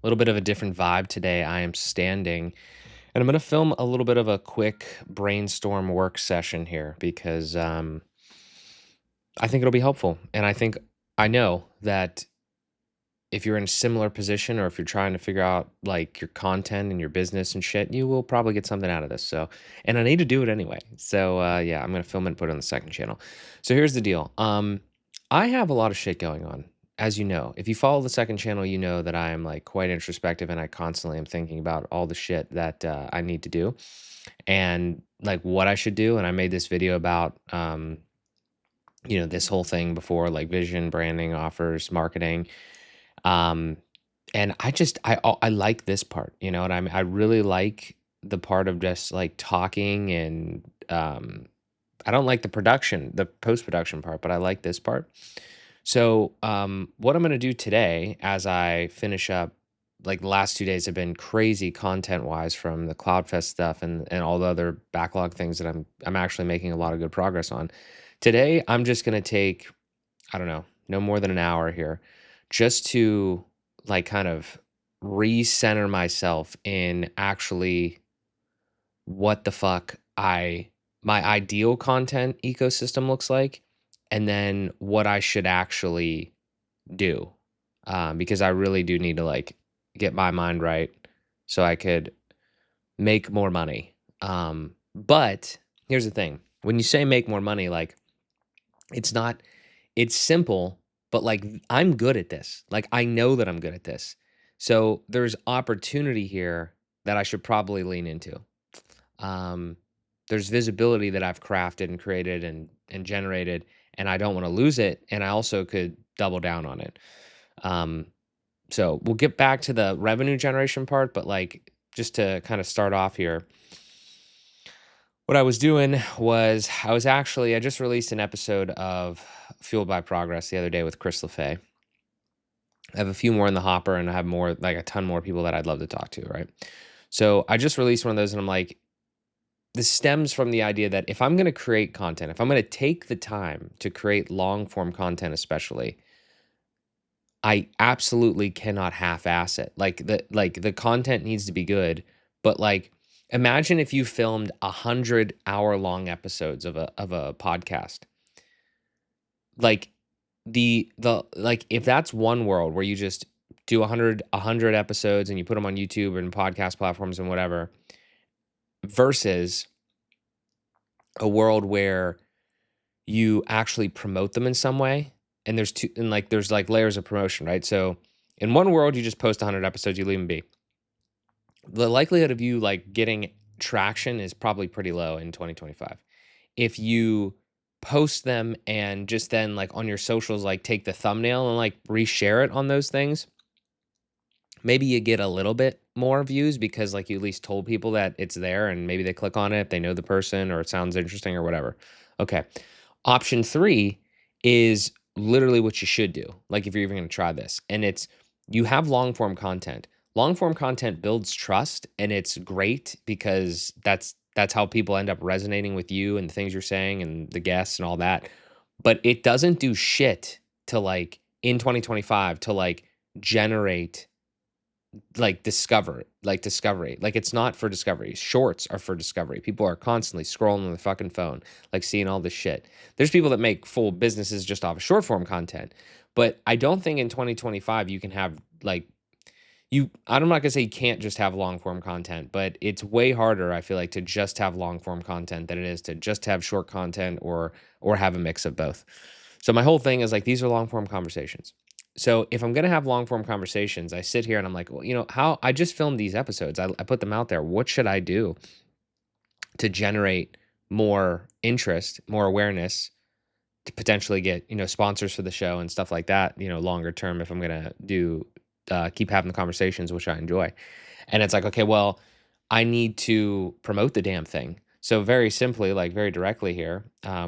little bit of a different vibe today. I am standing and I'm going to film a little bit of a quick brainstorm work session here because I think it'll be helpful. And I know that if you're in a similar position or if you're trying to figure out like your content and your business and shit, you will probably get something out of this. So, and I need to do it anyway. So, yeah, I'm going to film it and put it on the second channel. So here's the deal. I have a lot of shit going on. As you know, if you follow the second channel, you know that I am like quite introspective and I constantly am thinking about all the shit that I need to do and like what I should do. And I made this video about, this whole thing before, like vision, branding, offers, marketing. Um, and I like this part, you know, and I really like the part of just like talking and I don't like the post-production part, but I like this part. So, what I'm gonna do today as I finish up, like the last 2 days have been crazy content-wise from the CloudFest stuff and all the other backlog things that I'm actually making a lot of good progress on. Today, I'm just gonna take, I don't know, no more than an hour here, just to like kind of recenter myself in actually what the fuck my ideal content ecosystem looks like, and then what I should actually do. Because I really do need to like get my mind right so I could make more money. But here's the thing: when you say make more money, like it's not, it's simple, but like I'm good at this. Like I know that I'm good at this. So there's opportunity here that I should probably lean into. Um, there's visibility that I've crafted and created and generated, and I don't want to lose it. And I also could double down on it. Um, so we'll get back to the revenue generation part, but like just to kind of start off here, what I was doing was I just released an episode of Fueled by Progress the other day with Chris LaFay. I have a few more in the hopper and I have more, like a ton more people that I'd love to talk to, right? So I just released one of those and I'm like, this stems from the idea that if I'm going to create content, if I'm going to take the time to create long form content, especially, I absolutely cannot half-ass it. Like the content needs to be good, but like imagine if you filmed 100-hour-long episodes of a podcast. Like the like if that's one world where you just do a hundred episodes and you put them on YouTube and podcast platforms and whatever, versus a world where you actually promote them in some way. And there's like layers of promotion, right? So in one world, you just post 100 episodes, you leave them be. The likelihood of you like getting traction is probably pretty low in 2025. If you post them and just then like on your socials, like take the thumbnail and like reshare it on those things, maybe you get a little bit more views because like you at least told people that it's there and maybe they click on it if they know the person or it sounds interesting or whatever. Okay. Option 3 is literally what you should do. Like if you're even going to try this, and it's you have long form content. Long form content builds trust and it's great because that's how people end up resonating with you and the things you're saying and the guests and all that. But it doesn't do shit to like in 2025 to like generate like discovery. Like it's not for discovery. Shorts are for discovery. People are constantly scrolling on the fucking phone, like seeing all this shit. There's people that make full businesses just off of short form content. But I don't think in 2025 you can have like I'm not gonna say you can't just have long form content, but it's way harder, I feel like, to just have long form content than it is to just have short content or have a mix of both. So my whole thing is like these are long form conversations. So if I'm gonna have long form conversations, I sit here and I'm like, well, how I just filmed these episodes. I put them out there. What should I do to generate more interest, more awareness, to potentially get, sponsors for the show and stuff like that, longer term if I'm gonna do keep having the conversations, which I enjoy. And it's like, okay, well, I need to promote the damn thing. So very simply, like very directly here,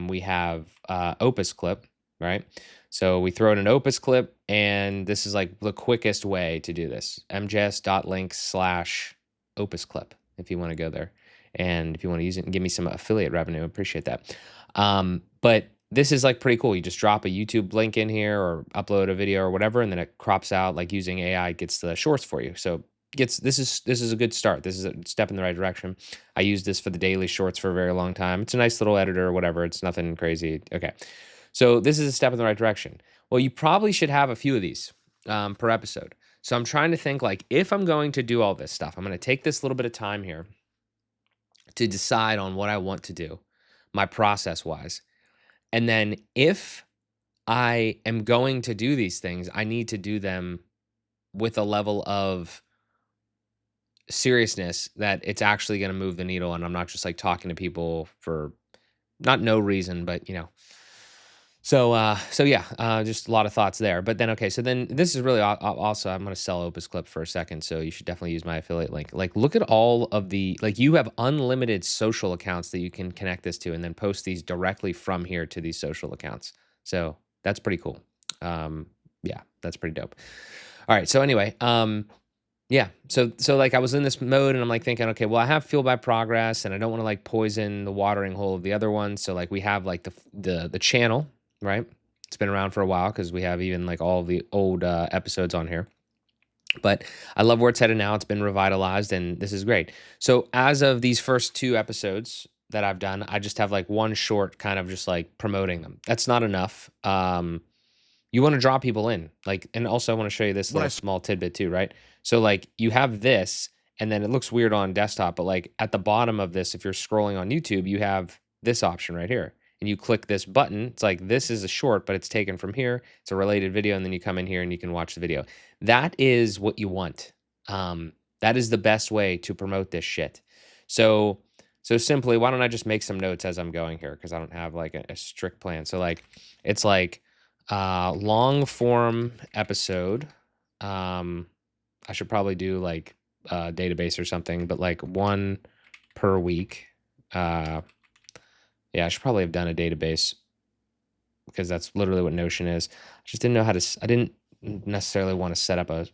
we have Opus Clip, right? So we throw in an Opus Clip, and this is like the quickest way to do this. mjs.link/Opus Clip if you want to go there. And if you want to use it and give me some affiliate revenue, I appreciate that. But this is like pretty cool. You just drop a YouTube link in here or upload a video or whatever, and then it crops out like using AI gets the shorts for you. So this is a good start. This is a step in the right direction. I used this for the daily shorts for a very long time. It's a nice little editor or whatever. It's nothing crazy. Okay. So this is a step in the right direction. Well, you probably should have a few of these per episode. So I'm trying to think like if I'm going to do all this stuff, I'm going to take this little bit of time here to decide on what I want to do, my process wise. And then if I am going to do these things, I need to do them with a level of seriousness that it's actually going to move the needle. And I'm not just like talking to people for not no reason, but so yeah, just a lot of thoughts there. But then, okay, so then this is really also, I'm going to sell Opus Clip for a second. So you should definitely use my affiliate link. Like, look at all of the, like, you have unlimited social accounts that you can connect this to and then post these directly from here to these social accounts. So that's pretty cool. Yeah, that's pretty dope. All right. So anyway, yeah. So like I was in this mode and I'm like thinking, okay, well, I have fuel by progress and I don't want to like poison the watering hole of the other one. So like we have like the channel, right? It's been around for a while because we have even like all the old episodes on here. But I love where it's headed now. It's been revitalized and this is great. So as of these first 2 episodes that I've done, I just have like one short kind of just like promoting them. That's not enough. You want to draw people in, like, and also I want to show you this little small tidbit too, right? So like you have this, and then it looks weird on desktop, but like at the bottom of this, if you're scrolling on YouTube, you have this option right here, and you click this button. It's like this is a short, but it's taken from here. It's a related video, and then you come in here and you can watch the video. That is what you want. That is the best way to promote this shit. So simply, why don't I just make some notes as I'm going here because I don't have like a strict plan. So like it's like long form episode. I should probably do like a database or something, but like 1 per week. Yeah, I should probably have done a database because that's literally what Notion is. I just didn't know how to, I didn't necessarily want to set up a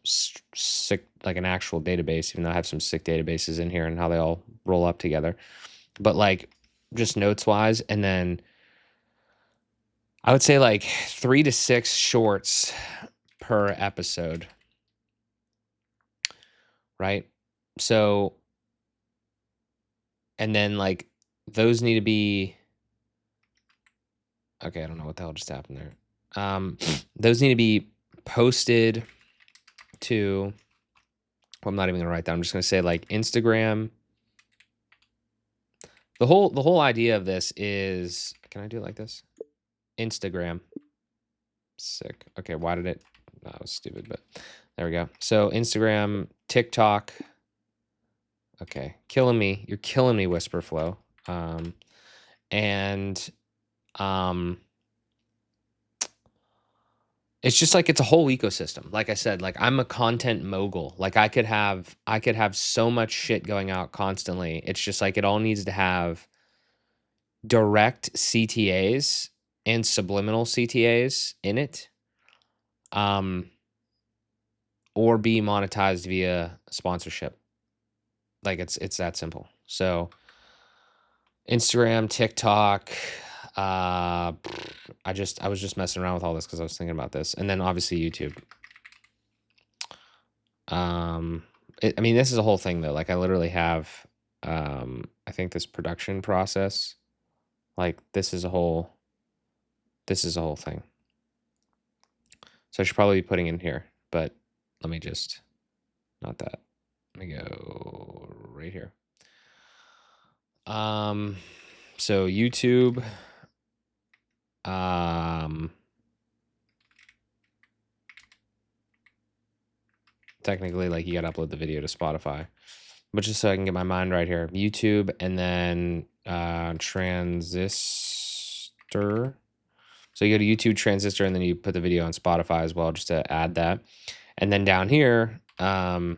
sick, like an actual database, even though I have some sick databases in here and how they all roll up together. But like just notes wise, and then I would say like 3 to 6 shorts per episode, right? So, and then like those need to be, okay, I don't know what the hell just happened there. Those need to be posted to, well, I'm not even gonna write that. I'm just gonna say like Instagram. The whole idea of this is, can I do it like this? Instagram. Sick. Okay, why did it? That was stupid, but there we go. So Instagram, TikTok. Okay, killing me. You're killing me, Whisperflow. And it's just like it's a whole ecosystem. Like I said, like I'm a content mogul. Like I could have so much shit going out constantly. It's just like it all needs to have direct CTAs and subliminal CTAs in it. Or be monetized via sponsorship. Like it's that simple. So Instagram, TikTok, I was just messing around with all this because I was thinking about this. And then obviously YouTube. I mean, this is a whole thing though. Like I literally have, I think this production process, like this is a whole thing. So I should probably be putting in here, but let me just, not that. Let me go right here. So YouTube, technically like you got to upload the video to Spotify, but just so I can get my mind right here, YouTube, and then Transistor. So you go to YouTube, Transistor, and then you put the video on Spotify as well, just to add that. And then down here, the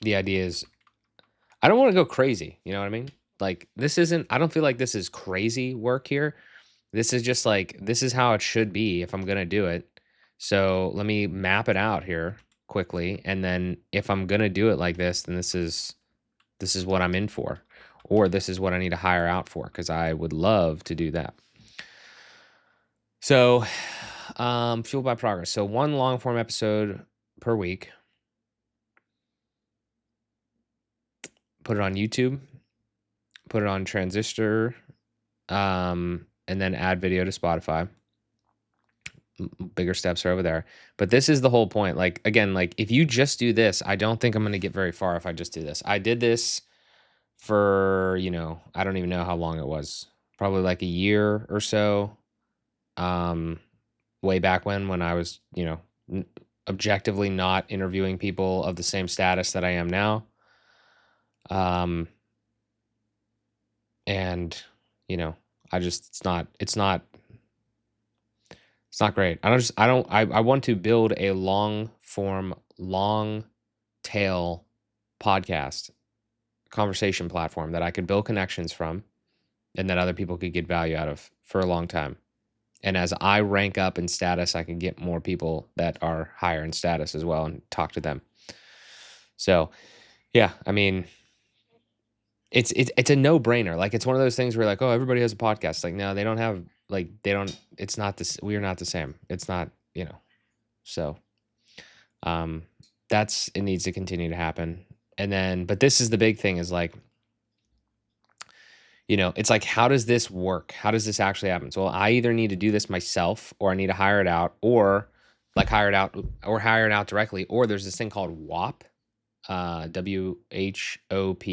idea is I don't want to go crazy. You know what I mean? Like this isn't, I don't feel like this is crazy work here. This is just like, this is how it should be if I'm going to do it. So let me map it out here quickly. And then if I'm going to do it like this, then this is what I'm in for, or this is what I need to hire out for, because I would love to do that. So, fueled by progress. So one long form episode per week. Put it on YouTube. Put it on Transistor. And then add video to Spotify. Bigger steps are over there. But this is the whole point. Like, again, like if you just do this, I don't think I'm going to get very far if I just do this. I did this for, I don't even know how long it was. Probably like a year or so. Way back when I was, objectively not interviewing people of the same status that I am now. And, it's not great. I want to build a long form, long tail podcast conversation platform that I could build connections from and that other people could get value out of for a long time. And as I rank up in status, I can get more people that are higher in status as well and talk to them. So, yeah, I mean, it's a no-brainer. Like, it's one of those things where like, oh, everybody has a podcast. Like, no, they don't have, like, it's not this, we are not the same. It's not, so, it needs to continue to happen. And then, but this is the big thing is like, it's like, how does this work? How does this actually happen? So I either need to do this myself or I need to hire it out or hire it out directly. Or there's this thing called WHOP, WHOP.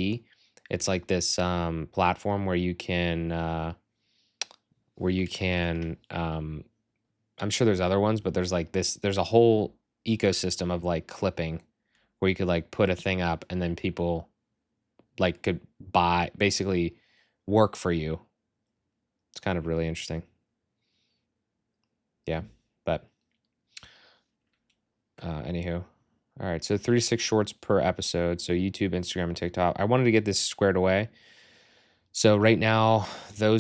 It's like this platform where you can, I'm sure there's other ones, but there's a whole ecosystem of like clipping where you could like put a thing up and then people like could basically work for you. It's kind of really interesting. Yeah, but anywho. All right, so 3 to 6 shorts per episode. So YouTube, Instagram, and TikTok. I wanted to get this squared away. So right now, I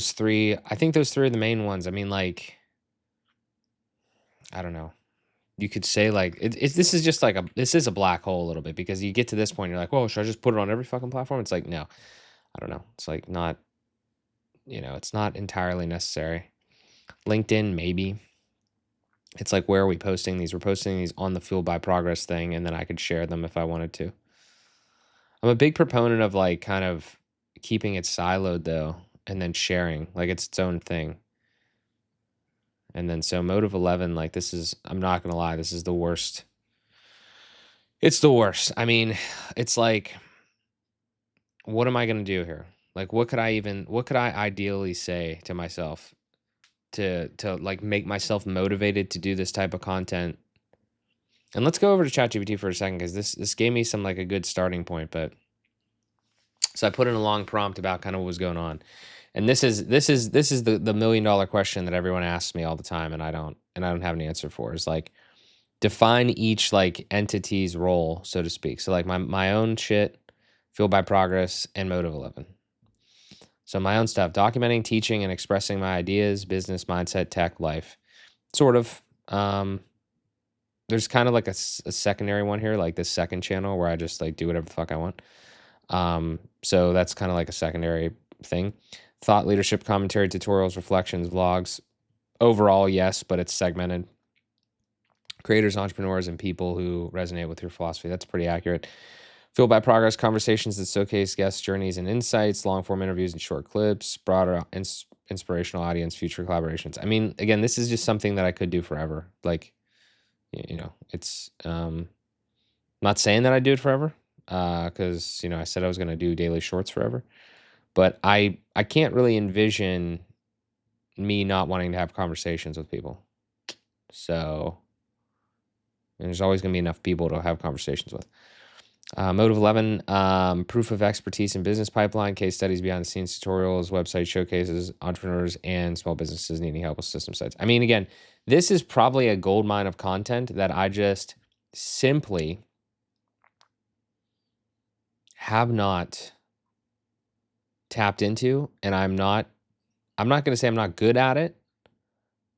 think those three are the main ones. I mean, like, I don't know. You could say like this is just like this is a black hole a little bit because you get to this point, you're like, well, should I just put it on every fucking platform? It's like, no, I don't know. It's like not, it's not entirely necessary. LinkedIn, maybe. It's like, where are we posting these? We're posting these on the Fueled by Progress thing, and then I could share them if I wanted to. I'm a big proponent of like kind of keeping it siloed though, and then sharing like it's its own thing. And then so Motive 11, like this is, I'm not going to lie, this is the worst. It's the worst. I mean, it's like, what am I going to do here? Like, what could I ideally say to myself to like make myself motivated to do this type of content? And let's go over to ChatGPT for a second, because this gave me some like a good starting point. But so I put in a long prompt about kind of what was going on. And this is the $1 million question that everyone asks me all the time, and I don't have an answer for. Is like, define each like entity's role, so to speak. So like my own shit, Fueled by Progress, and Motive 11. So my own stuff, documenting, teaching, and expressing my ideas, business, mindset, tech, life. Sort of. There's kind of like a secondary one here, like this second channel where I just like do whatever the fuck I want. So that's kind of like a secondary thing. Thought leadership, commentary, tutorials, reflections, vlogs. Overall, yes, but it's segmented. Creators, entrepreneurs, and people who resonate with your philosophy. That's pretty accurate. Fueled by Progress, conversations that showcase guests' journeys and insights, long-form interviews and short clips, broader inspirational audience, future collaborations. I mean, again, this is just something that I could do forever. Like, it's not saying that I do it forever, because I said I was going to do daily shorts forever, but I can't really envision me not wanting to have conversations with people. So, and there's always going to be enough people to have conversations with. Motive 11, proof of expertise in business pipeline, case studies, behind the scenes tutorials, website showcases, entrepreneurs and small businesses needing help with system sites. I mean, again, this is probably a gold mine of content that I just simply have not tapped into, and I'm not going to say I'm not good at it,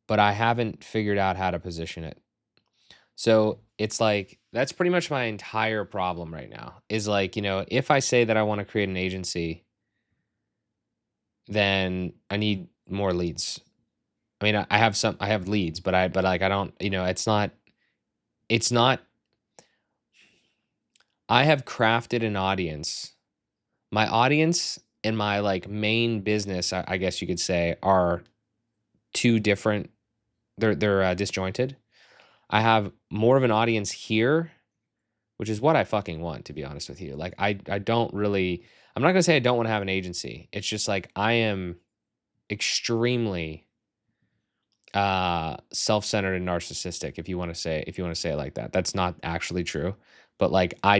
but I haven't figured out how to position it. So it's like, that's pretty much my entire problem right now is like, if I say that I want to create an agency, then I need more leads. I mean, I have leads, but like, I don't, it's not, I have crafted an audience. My audience and my like main business, I guess you could say, are two different, they're disjointed. I have more of an audience here, which is what I fucking want, to be honest with you. Like, I don't really, I'm not gonna say I don't want to have an agency. It's just like I am extremely self-centered and narcissistic, if you want to say it like that. That's not actually true. But like, I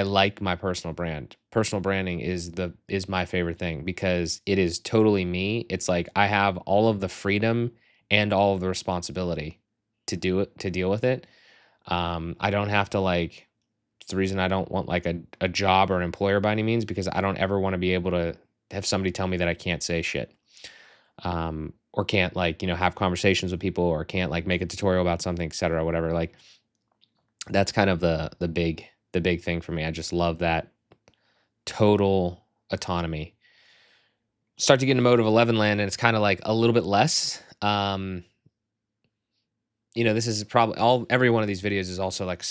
like my personal brand. Personal branding is my favorite thing because it is totally me. It's like I have all of the freedom and all of the responsibility to do it, to deal with it. I don't have to like, it's the reason I don't want like a job or an employer by any means, because I don't ever want to be able to have somebody tell me that I can't say shit. Or can't like, have conversations with people, or can't like make a tutorial about something, etc., whatever. Like, that's kind of the big thing for me. I just love that total autonomy. Start to get into Motive 11 land, and it's kind of like a little bit less. This is probably every one of these videos is also like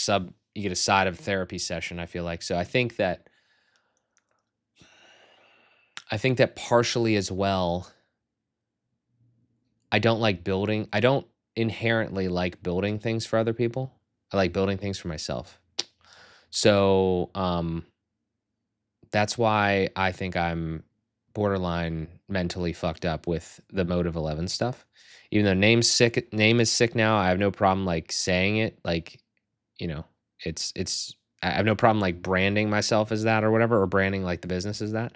you get a side of therapy session, I feel like. So I think that partially as well, I don't inherently like building things for other people. I like building things for myself. So, that's why I think I'm borderline mentally fucked up with the Motive 11 stuff. Even though name is sick now, I have no problem like saying it. Like, you know, I have no problem like branding myself as that or whatever, or branding like the business as that.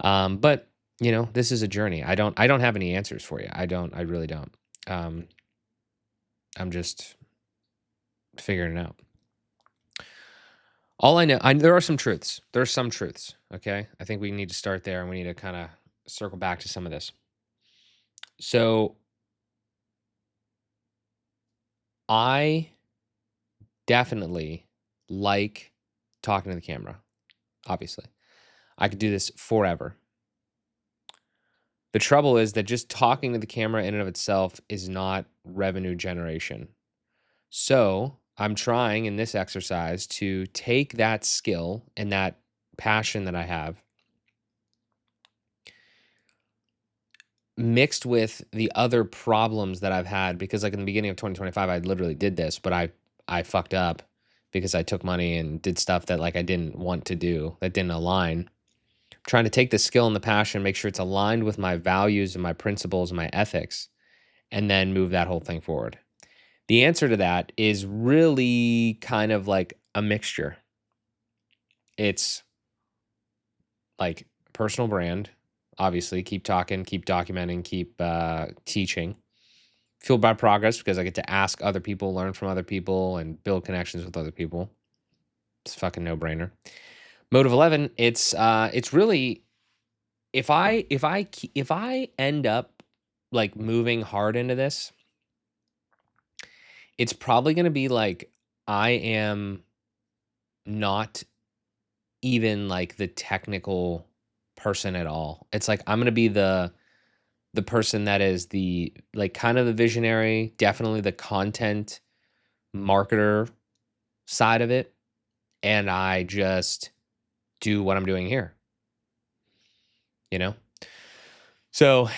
But this is a journey. I don't have any answers for you. I really don't. Um, I'm just figuring it out. All I know, there are some truths. There are some truths. Okay. I think we need to start there, and we need to kind of circle back to some of this. So I definitely like talking to the camera. Obviously, I could do this forever. The trouble is that just talking to the camera in and of itself is not revenue generation. So I'm trying in this exercise to take that skill and that passion that I have, mixed with the other problems that I've had, because like in the beginning of 2025, I literally did this, but I fucked up because I took money and did stuff that like I didn't want to do, that didn't align. I'm trying to take the skill and the passion, make sure it's aligned with my values and my principles and my ethics, and then move that whole thing forward. The answer to that is really kind of like a mixture. It's like personal brand, obviously, keep talking, keep documenting, keep teaching. Fueled by progress, because I get to ask other people, learn from other people, and build connections with other people. It's a fucking no-brainer. Motive 11, it's really, if I end up like moving hard into this, it's probably going to be like I am not even like the technical person at all. It's like I'm going to be the person that is the like kind of the visionary, definitely the content marketer side of it, and I just do what I'm doing here, you know? So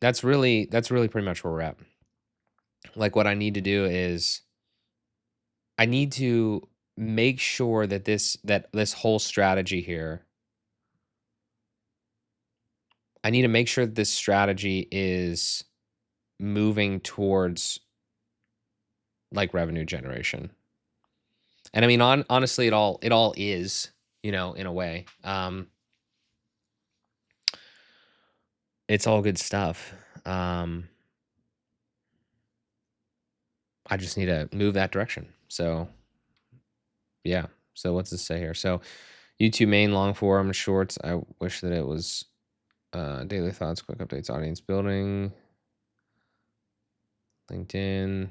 that's really pretty much where we're at. Like, what I need to do is I need to make sure that this whole strategy here, I need to make sure that this strategy is moving towards like revenue generation. And I mean, honestly, it all is, in a way. It's all good stuff. I just need to move that direction. So yeah. So what's this say here? So YouTube main, long form, shorts. I wish that it was daily thoughts, quick updates, audience building, LinkedIn.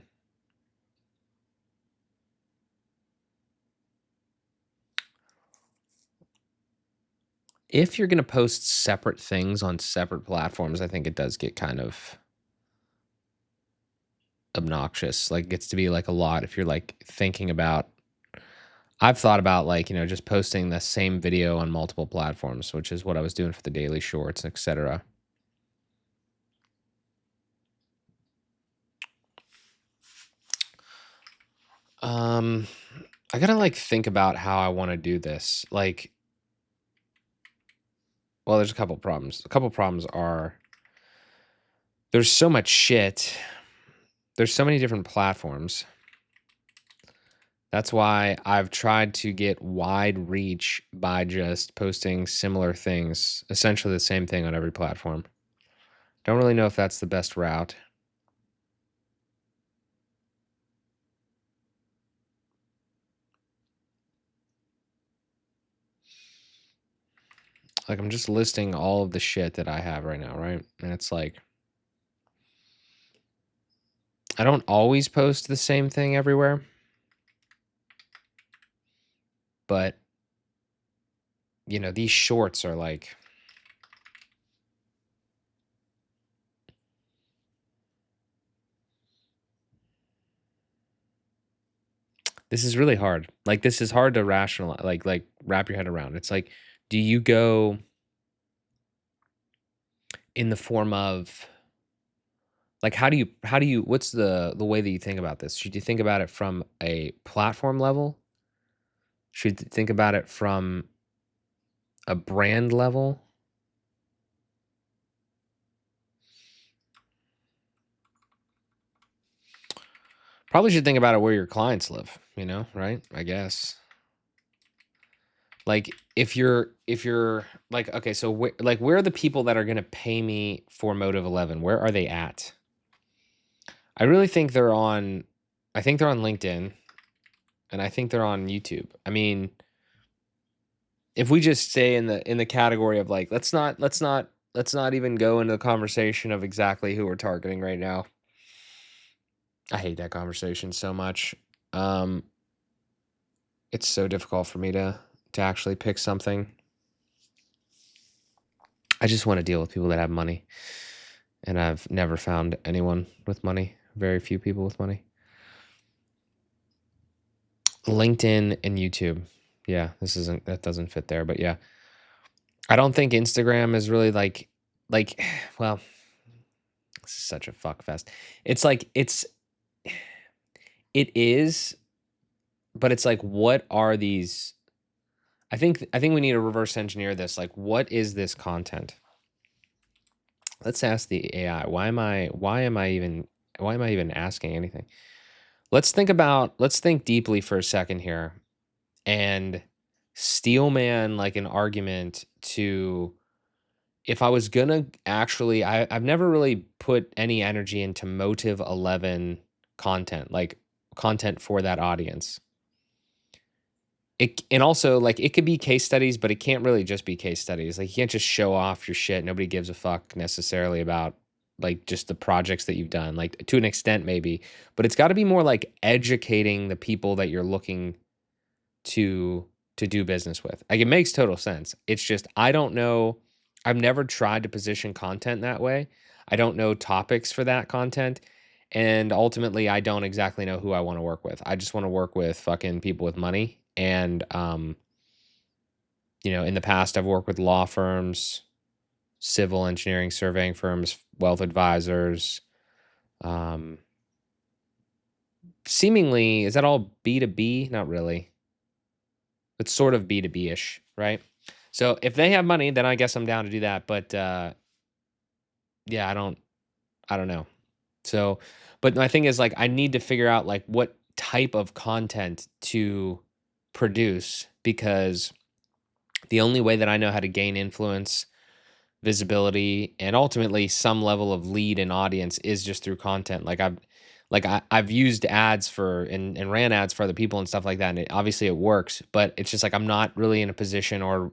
If you're gonna post separate things on separate platforms, I think it does get kind of obnoxious. Like, it gets to be, like, a lot if you're, like, thinking about I've thought about, like, just posting the same video on multiple platforms, which is what I was doing for the daily shorts, etc. Um, I gotta, like, think about how I wanna do this. Like, well, there's a couple problems. A couple problems are there's so much shit. There's so many different platforms. That's why I've tried to get wide reach by just posting similar things, essentially the same thing on every platform. Don't really know if that's the best route. Like, I'm just listing all of the shit that I have right now, right? And it's like, I don't always post the same thing everywhere, but, these shorts are like, this is really hard. Like, this is hard to rationalize, like wrap your head around. It's like, do you go in the form of like how do you what's the way that you think about this? Should you think about it from a platform level? Should you think about it from a brand level? Probably should think about it where your clients live, right? I guess. Like, if you're like, okay, so where are the people that are going to pay me for Motive 11? Where are they at? I really think I think they're on LinkedIn, and I think they're on YouTube. I mean, if we just stay in the category of, like, let's not even go into the conversation of exactly who we're targeting right now. I hate that conversation so much. Um, it's so difficult for me to actually pick something. I just want to deal with people that have money, and I've never found anyone with money. Very few people with money. LinkedIn and YouTube. Yeah, that doesn't fit there, but yeah. I don't think Instagram is really like well, this is such a fuck fest. It's like it is, but it's like, what are these? I think we need to reverse engineer this. Like, what is this content? Let's ask the AI. Why am I even asking anything? Let's think deeply for a second here and steelman like an argument to if I was gonna actually I've never really put any energy into Motive 11 content, like content for that audience. And also, like, it could be case studies, but it can't really just be case studies. Like, you can't just show off your shit. Nobody gives a fuck necessarily about, like, just the projects that you've done, like, to an extent maybe, but it's got to be more like educating the people that you're looking to do business with. Like, it makes total sense. It's just I don't know. I've never tried to position content that way. I don't know topics for that content. And ultimately, I don't exactly know who I want to work with. I just want to work with fucking people with money. And in the past I've worked with law firms, civil engineering surveying firms, wealth advisors. Um Seemingly, is that all B2B? Not really. It's sort of B2B-ish, right? So if they have money, then I guess I'm down to do that. But yeah, I don't know. So, but my thing is, like, I need to figure out, like, what type of content to produce, because the only way that I know how to gain influence, visibility, and ultimately some level of lead and audience is just through content. I've used ads for and ran ads for other people and stuff like that, and obviously it works, but it's just like I'm not really in a position, or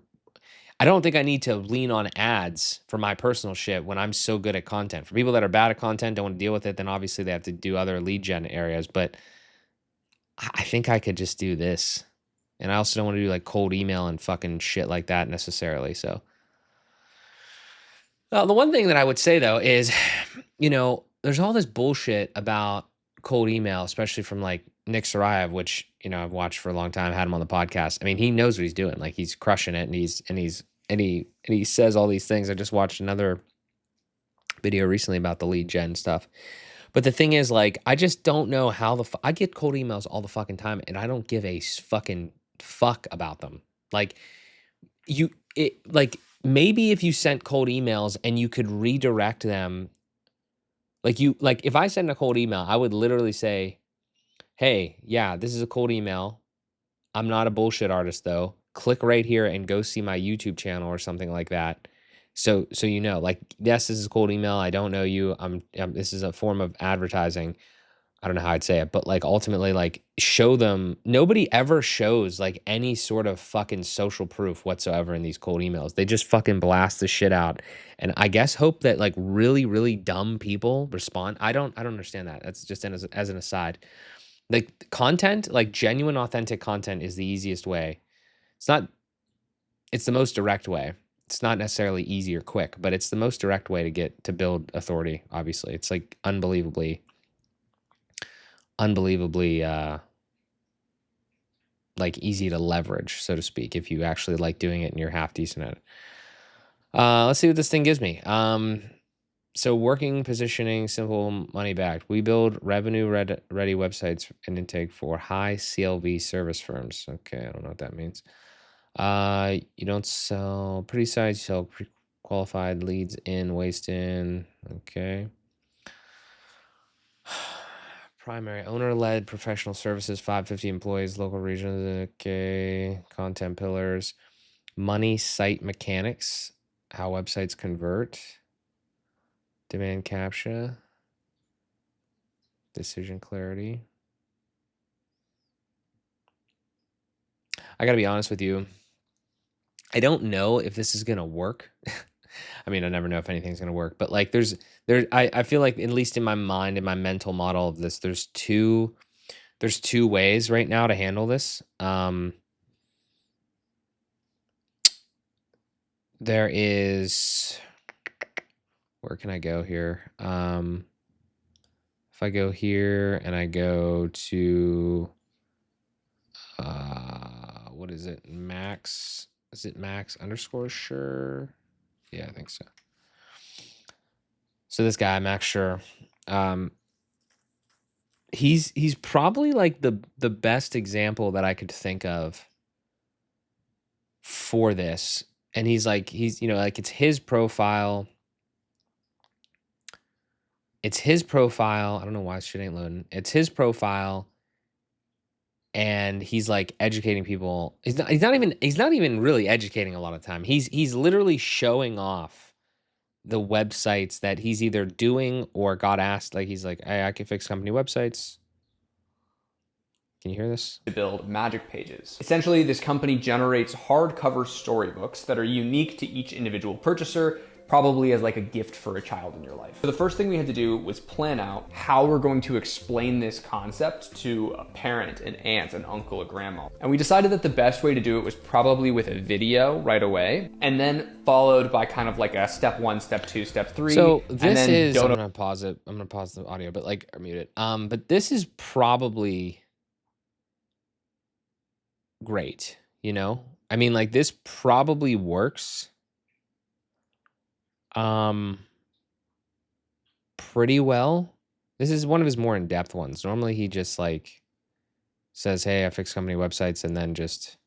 I don't think I need to lean on ads for my personal shit when I'm so good at content. For people that are bad at content, don't want to deal with it, then obviously they have to do other lead gen areas. But I think I could just do this. And I also don't want to do like cold email and fucking shit like that necessarily. So the one thing that I would say though is, there's all this bullshit about cold email, especially from like Nick Sarayev, which I've watched for a long time, had him on the podcast. I mean, he knows what he's doing. Like he's crushing it, and he says all these things. I just watched another video recently about the lead gen stuff. But the thing is, like, I just don't know how I get cold emails all the fucking time, and I don't give a fucking fuck about them. Like, maybe if you sent cold emails and you could redirect them, like if I send a cold email, I would literally say, hey, yeah, this is a cold email. I'm not a bullshit artist though. Click right here and go see my YouTube channel or something like that. So like, yes, this is a cold email. I don't know you. This is a form of advertising. I don't know how I'd say it, but like ultimately, like show them. Nobody ever shows like any sort of fucking social proof whatsoever in these cold emails. They just fucking blast the shit out, and I guess hope that like really really dumb people respond. I don't understand that. That's just as an aside. Like content, like genuine, authentic content is the easiest way. It's not. It's the most direct way. It's not necessarily easy or quick, but it's the most direct way to build authority. Obviously, it's like unbelievably like easy to leverage, so to speak, if you actually like doing it and you're half decent at it. Let's see what this thing gives me. So working, positioning, simple, money backed. We build revenue ready websites and intake for high CLV service firms. Okay, I don't know what that means. You don't sell pretty sites, you sell pre-qualified leads in, waste in. Okay. Primary owner-led professional services, 550 employees, local regions. Okay. Content pillars, money, site mechanics, how websites convert, demand capture, decision clarity. I gotta be honest with you. I don't know if this is gonna work. I mean, I never know if anything's gonna work, but like I feel like, at least in my mind, in my mental model of this, there's two ways right now to handle this. There is, where can I go here? If I go here and I go to, what is it? Max, is it Max underscore sure? Yeah, I think so. So this guy, Max Sure, he's probably like the best example that I could think of for this. And he's like it's his profile. It's his profile. I don't know why shit ain't loading. It's his profile, and he's like educating people. He's not even really educating a lot of time. He's literally showing off the websites that he's either doing or got asked. Like he's like, hey, I can fix company websites. Can you hear this? To build magic pages. Essentially, this company generates hardcover storybooks that are unique to each individual purchaser, probably as like a gift for a child in your life. So the first thing we had to do was plan out how we're going to explain this concept to a parent, an aunt, an uncle, a grandma. And we decided that the best way to do it was probably with a video right away, and then followed by kind of like a step 1, step 2, step 3. So this is, I'm gonna pause it. I'm gonna pause the audio, but like, or mute it. But this is probably great, I mean, like, this probably works pretty well. This is one of his more in-depth ones. Normally he just like says, hey, I fix company websites, and then just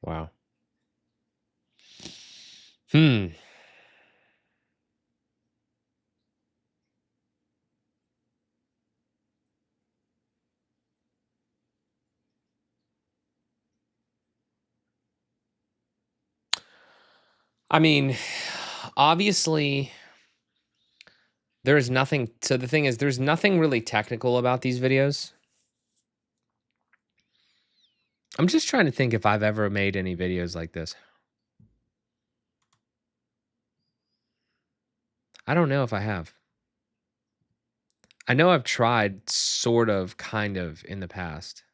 wow. I mean, obviously There is nothing, so the thing is, there's nothing really technical about these videos. I'm just trying to think if I've ever made any videos like this. I don't know if I have. I know I've tried sort of, kind of in the past.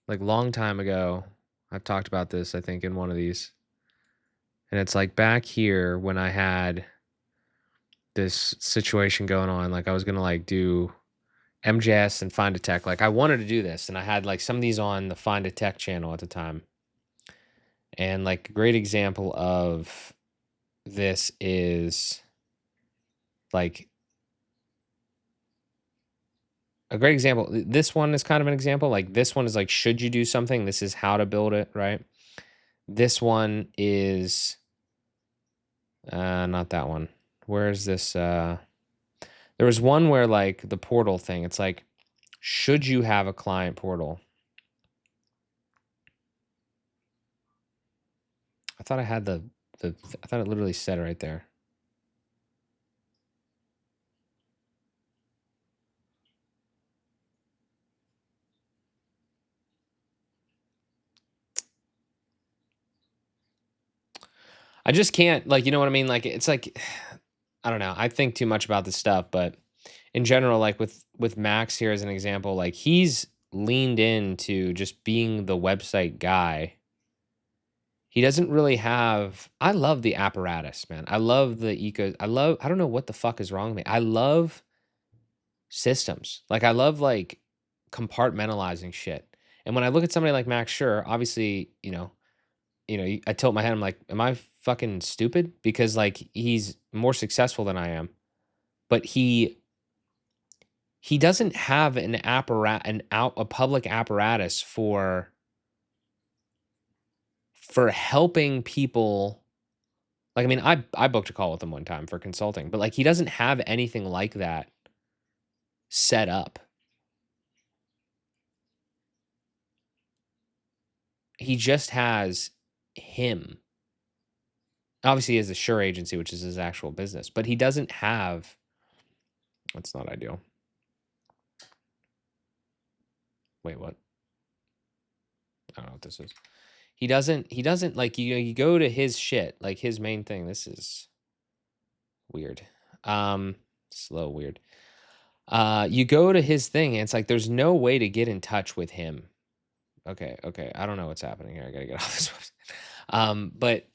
Like long time ago, I've talked about this, I think, in one of these. And it's like back here when I had this situation going on, like I was gonna like do MJS and Find a Tech. Like I wanted to do this, and I had like some of these on the Find a Tech channel at the time. And like a great example of this is like a great example. This one is kind of an example. Like this one is like, should you do something? This is how to build it, right? This one is not that one. Where is this? There was one where like the portal thing. It's like, should you have a client portal? I thought I had I thought it literally said it right there. I just can't, like, you know what I mean? Like, it's like, I don't know. I think too much about this stuff, but in general, like with Max here as an example, like he's leaned into just being the website guy. He doesn't really have, I love the apparatus, man. I love the I don't know what the fuck is wrong with me. I love systems. Like I love like compartmentalizing shit. And when I look at somebody like Max, sure, obviously, I tilt my head. I'm like, am I fucking stupid? Because like he's more successful than I am, but he doesn't have a public apparatus for helping people. Like, I mean, I booked a call with him one time for consulting, but like he doesn't have anything like that set up. He just has him. Obviously, he has a Sure agency, which is his actual business, but he doesn't have. That's not ideal. Wait, what? I don't know what this is. He doesn't like, you go to his shit, like his main thing. This is weird. Slow weird. You go to his thing and it's like there's no way to get in touch with him. Okay. I don't know what's happening here. I gotta get off this website. But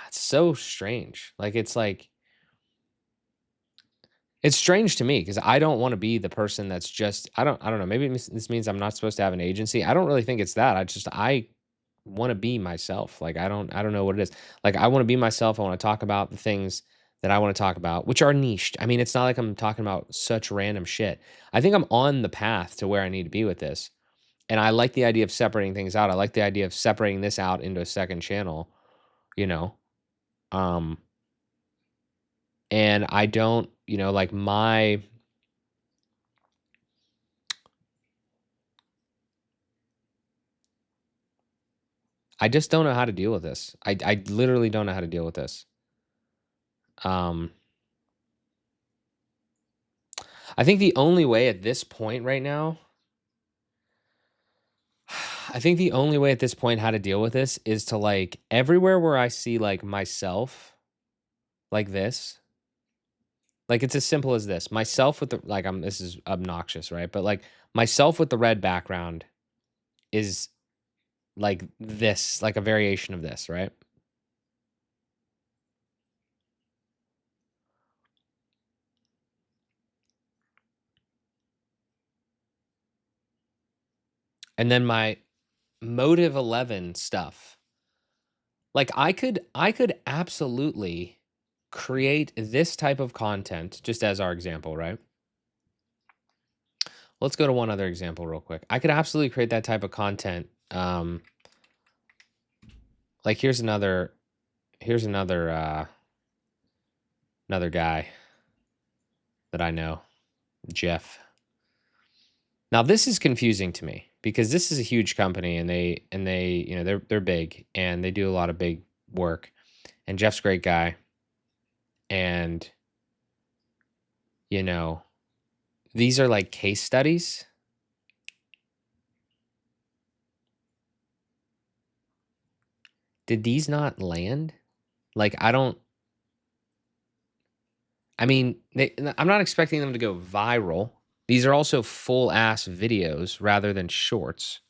it's so strange. Like it's strange to me because I don't want to be the person that's just I don't know. Maybe this means I'm not supposed to have an agency. I don't really think it's that. I want to be myself. Like I don't know what it is. Like I want to be myself. I want to talk about the things that I want to talk about, which are niched. I mean, it's not like I'm talking about such random shit. I think I'm on the path to where I need to be with this. And I like the idea of separating things out. I like the idea of separating this out into a second channel, you know. And I don't, like I just don't know how to deal with this. I literally don't know how to deal with this. I think the only way at this point right now, I think the only way at this point how to deal with this is to like everywhere where I see like myself like this, like it's as simple as this. Myself with the like this is obnoxious, right? But like myself with the red background is like this, like a variation of this, right? And then my Motive 11 stuff. Like I could absolutely create this type of content just as our example, right? Let's go to one other example real quick. I could absolutely create that type of content. Like here's another another guy that I know, Jeff. Now this is confusing to me because this is a huge company and they're big and they do a lot of big work. And Jeff's a great guy. And, you know, these are like case studies. Did these not land? Like, I mean, I'm not expecting them to go viral. These are also full ass videos rather than shorts,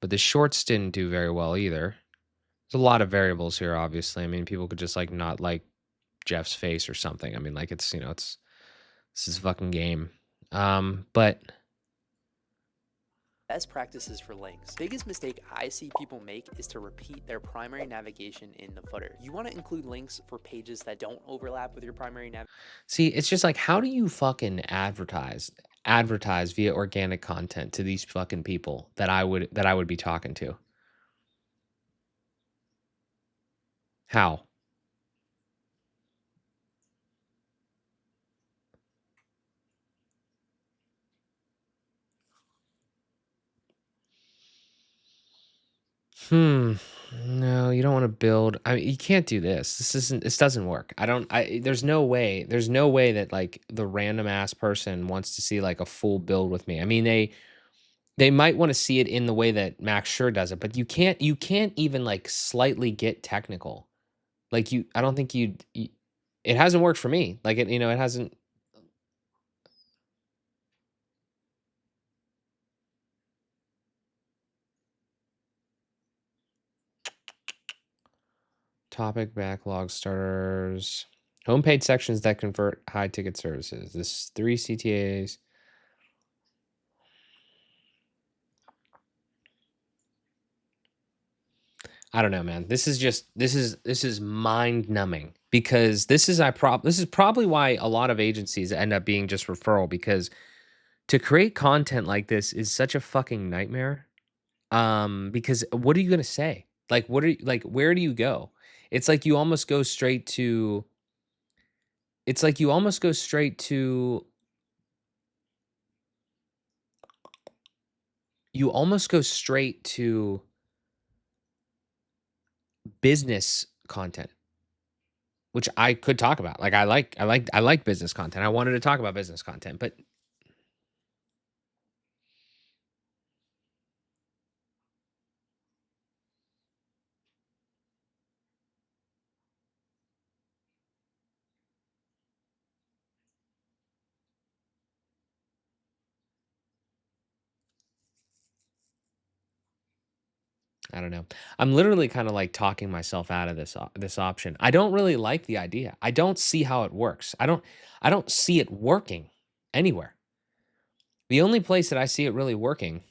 but the shorts didn't do very well either. There's a lot of variables here, obviously. I mean, people could just like not like Jeff's face or something. I mean, like it's, this is a fucking game. But Best practices for links. Biggest mistake I see people make is to repeat their primary navigation in the footer. You want to include links for pages that don't overlap with your primary navigation. see, it's just like, how do you fucking advertise via organic content to these fucking people that I would be talking to? How? No, you don't want to build. I mean, you can't do this. This doesn't work. There's no way that like the random ass person wants to see like a full build with me. I mean, they might want to see it in the way that Max Sure does it, but you can't even like slightly get technical. Like I don't think it hasn't worked for me. Like it hasn't. Topic backlog starters. Homepage sections that convert high ticket services. This 3 CTAs. I don't know, man. This is mind numbing because this is probably why a lot of agencies end up being just referral, because to create content like this is such a fucking nightmare. Because what are you gonna say? Like, what are you like? Where do you go? It's like you almost go straight to. It's like you almost go straight to. You almost go straight to business content, which I could talk about. Like I like business content. I wanted to talk about business content, but I don't know. I'm literally kind of like talking myself out of this option. I don't really like the idea. I don't see how it works. I don't see it working anywhere. The only place that I see it really working,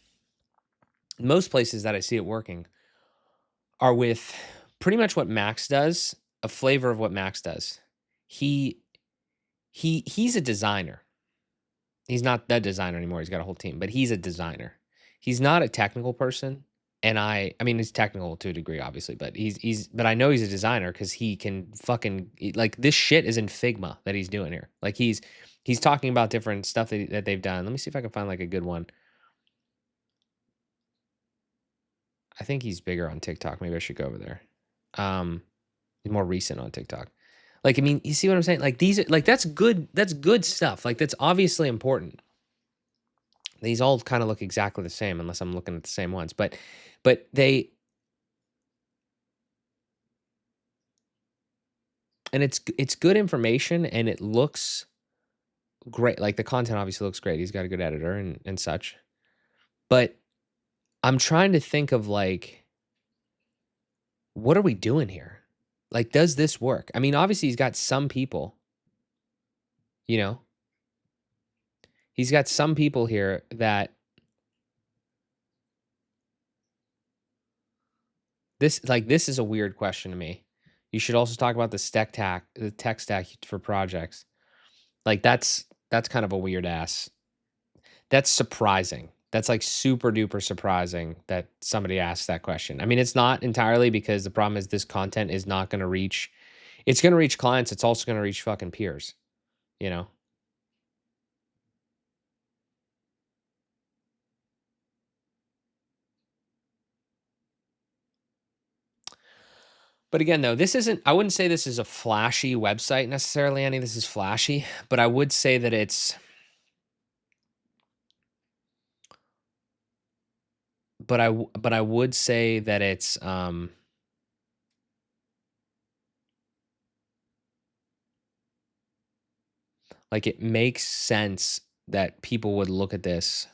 most places that I see it working are with pretty much what Max does, a flavor of what Max does. He he's a designer. He's not the designer anymore. He's got a whole team, but he's a designer. He's not a technical person. And I mean, he's technical to a degree, obviously, but but I know he's a designer because he can fucking like this shit is in Figma that he's doing here. Like he's talking about different stuff that they've done. Let me see if I can find like a good one. I think he's bigger on TikTok. Maybe I should go over there. He's more recent on TikTok. Like, I mean, you see what I'm saying? Like these, like that's good. That's good stuff. Like that's obviously important. These all kind of look exactly the same, unless I'm looking at the same ones. But and it's good information, and it looks great. Like the content obviously looks great. He's got a good editor and such. But I'm trying to think of like, what are we doing here? Like, does this work? I mean, obviously he's got some people, you know, he's got some people here that this is a weird question to me. You should also talk about the tech stack for projects. Like that's kind of a weird ass. That's surprising. That's like super duper surprising that somebody asked that question. I mean, it's not entirely, because the problem is this content is not going to reach. It's going to reach clients. It's also going to reach fucking peers. You know. But again, though, this isn't, I wouldn't say this is a flashy website necessarily. Any of this is flashy, but I would say that it's, but I would say that it's, like it makes sense that people would look at this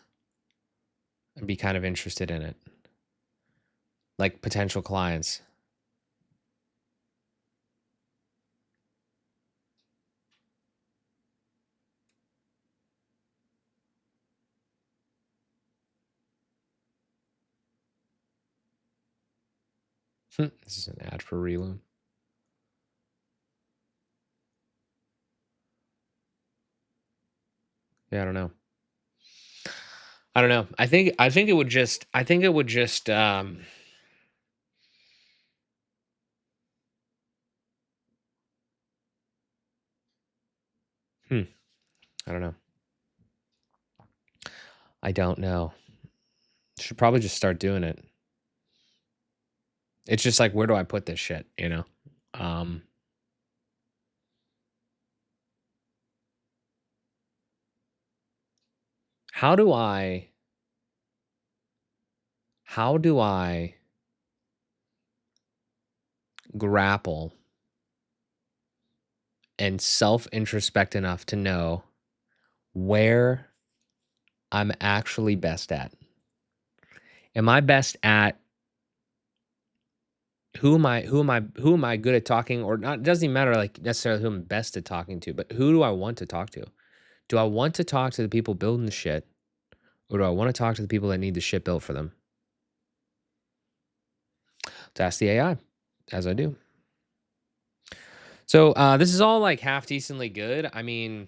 and be kind of interested in it, like potential clients. This is an ad for Reloom. Yeah, I don't know. I don't know. I think it would just I don't know. I don't know. Should probably just start doing it. It's just like, where do I put this shit, you know? Um how do I grapple and self-introspect enough to know where I'm actually best at? Am I best at, who am I good at talking or not? It doesn't even matter like necessarily who I'm best at talking to, but who do I want to talk to? Do I want to talk to the people building the shit, or do I want to talk to the people that need the shit built for them? To ask the AI, as I do. So this is all like half decently good. I mean,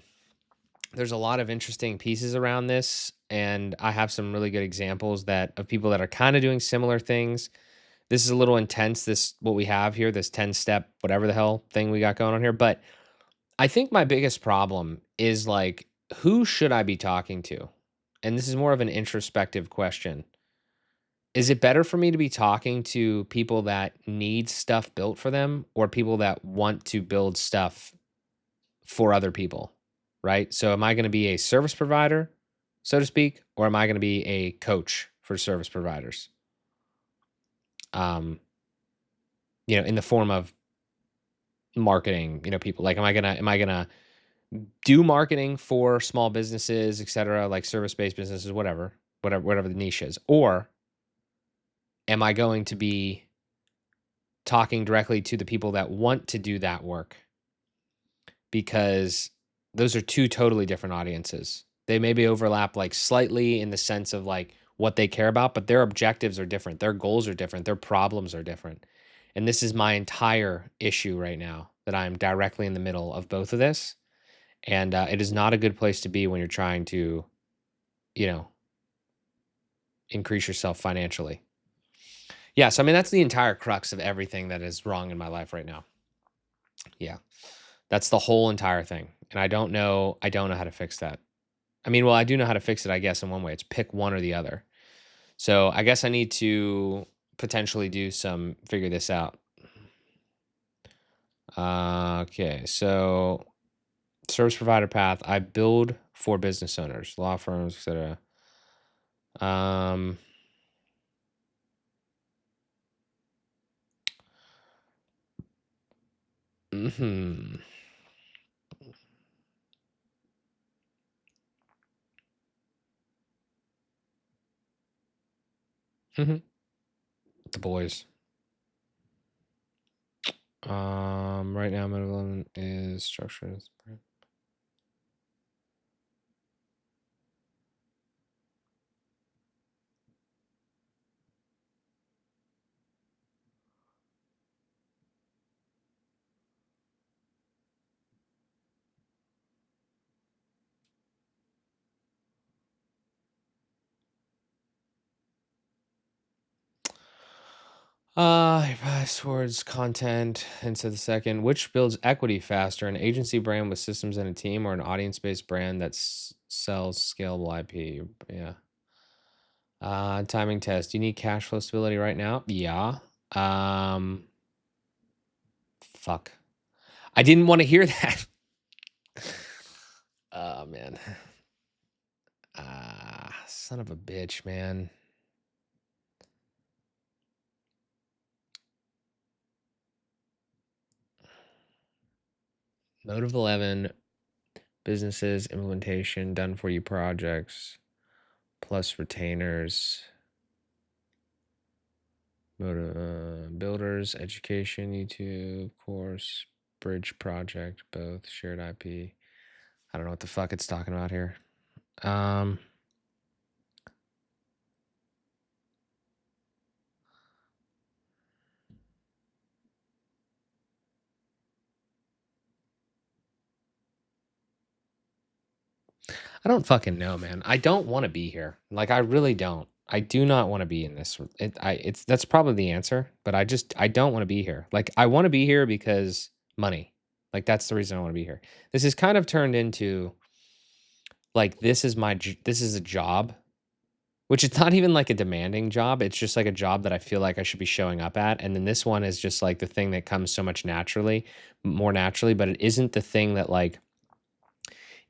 there's a lot of interesting pieces around this, and I have some really good examples that of people that are kind of doing similar things. This is a little intense, this what we have here, this 10-step whatever the hell thing we got going on here. But I think my biggest problem is like, who should I be talking to? And this is more of an introspective question. Is it better for me to be talking to people that need stuff built for them, or people that want to build stuff for other people? Right? So am I going to be a service provider, so to speak, or am I going to be a coach for service providers? Um, in the form of marketing, people like, am I gonna do marketing for small businesses, et cetera, like service-based businesses, whatever the niche is, or am I going to be talking directly to the people that want to do that work? Because those are two totally different audiences. They maybe overlap like slightly in the sense of like what they care about, but their objectives are different. Their goals are different. Their problems are different. And this is my entire issue right now, that I'm directly in the middle of both of this. And it is not a good place to be when you're trying to, you know, increase yourself financially. Yeah. So, I mean, that's the entire crux of everything that is wrong in my life right now. Yeah. That's the whole entire thing. And I don't know how to fix that. I mean, well, I do know how to fix it, I guess, in one way. It's pick one or the other. So I guess I need to potentially figure this out. Okay, so service provider path. I build for business owners, law firms, etc. Um, hmm hmm The boys. Right now, medical 11 is structured. Towards content into the second. Which builds equity faster, an agency brand with systems and a team, or an audience-based brand that sells scalable IP? Yeah. Timing test. Do you need cash flow stability right now? Yeah. Fuck. I didn't want to hear that. Oh, man. Son of a bitch, man. Motive 11, businesses, implementation, done for you projects, plus retainers. Builders, education, YouTube, course, bridge project, both, shared IP. I don't know what the fuck it's talking about here. I don't fucking know, man. I don't want to be here. Like, I really don't. I do not want to be in this. That's probably the answer, but I don't want to be here. Like, I want to be here because money. Like, that's the reason I want to be here. This is kind of turned into like, this is a job, which it's not even like a demanding job. It's just like a job that I feel like I should be showing up at. And then this one is just like the thing that comes so much more naturally, but it isn't the thing that like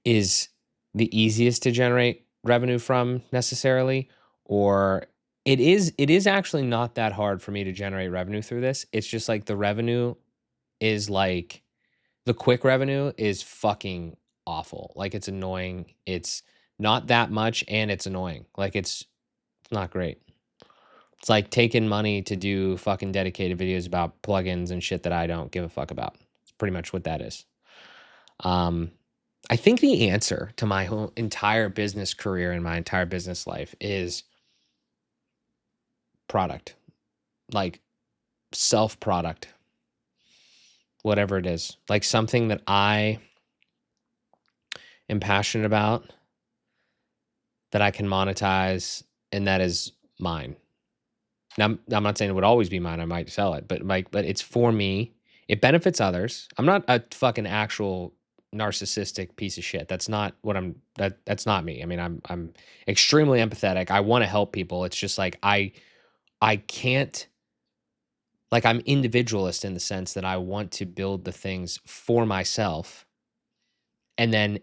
is the easiest to generate revenue from necessarily, or it is actually not that hard for me to generate revenue through this. It's just like the revenue is like the quick revenue is fucking awful. Like, it's annoying. It's not that much and it's annoying. Like, it's not great. It's like taking money to do fucking dedicated videos about plugins and shit that I don't give a fuck about. It's pretty much what that is. I think the answer to my whole entire business career and my entire business life is product, like self-product, whatever it is, like something that I am passionate about, that I can monetize, and that is mine. Now, I'm not saying it would always be mine. I might sell it, but it's for me. It benefits others. I'm not a fucking actual narcissistic piece of shit. That's not what that's not me. I mean, I'm extremely empathetic. I want to help people. It's just like I can't, like, I'm individualist in the sense that I want to build the things for myself and then